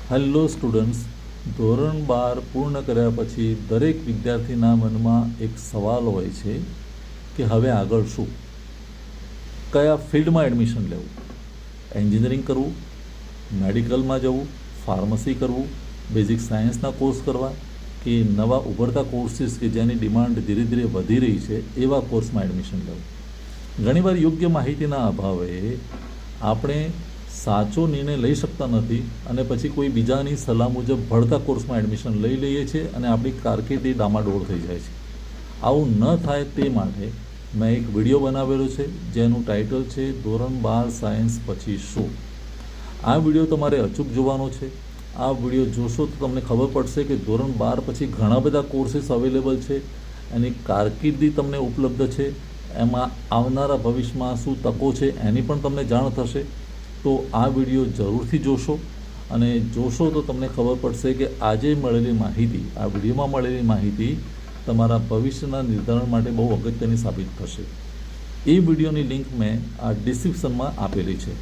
Hello students, ધોરણ 12 પૂર્ણ કર્યા પછી દરેક વિદ્યાર્થીના મનમાં એક સવાલ હોય છે કે હવે આગળ શું, કયા ફિલ્ડમાં એડમિશન લેવું, એન્જિનિયરિંગ કરવું, મેડિકલમાં જવું, ફાર્મસી કરવું, બેઝિક સાયન્સના કોર્સ કરવા કે નવા ઉભરતા કોર્સીસ કે જેની ડિમાન્ડ ધીરે ધીરે વધી રહી છે એવા કોર્સમાં એડમિશન લેવું. ઘણીવાર યોગ્ય માહિતીના અભાવે આપણે સાચો નિર્ણય લઈ શકતા નથી અને પછી કોઈ બીજાની સલાહ મુજબ ભળતા કોર્સમાં એડમિશન લઈ લઈએ છીએ અને આપણી કારકિર્દી ડામાડોળ થઈ જાય છે. આવું ન થાય તે માટે મેં એક વિડીયો બનાવેલો છે જેનું ટાઇટલ છે ધોરણ 12 સાયન્સ પછી શું. આ વિડીયો તમારે અચૂક જોવાનો છે. આ વિડીયો જોશો તો તમને ખબર પડશે કે ધોરણ 12 પછી ઘણા બધા કોર્સીસ અવેલેબલ છે, એની કારકિર્દી તમને ઉપલબ્ધ છે, એમાં આવનારા ભવિષ્યમાં શું તકો છે એની પણ તમને જાણ થશે. તો આ વિડીયો જરૂરથી જોશો અને જોશો તો તમને ખબર પડશે કે આજે મળેલી માહિતી, આ વિડીયોમાં મળેલી માહિતી તમારા ભવિષ્યના નિર્ધારણ માટે બહુ અગત્યની સાબિત થશે. એ વિડીયોની લિંક મેં આ ડિસ્ક્રિપ્શનમાં આપેલી છે.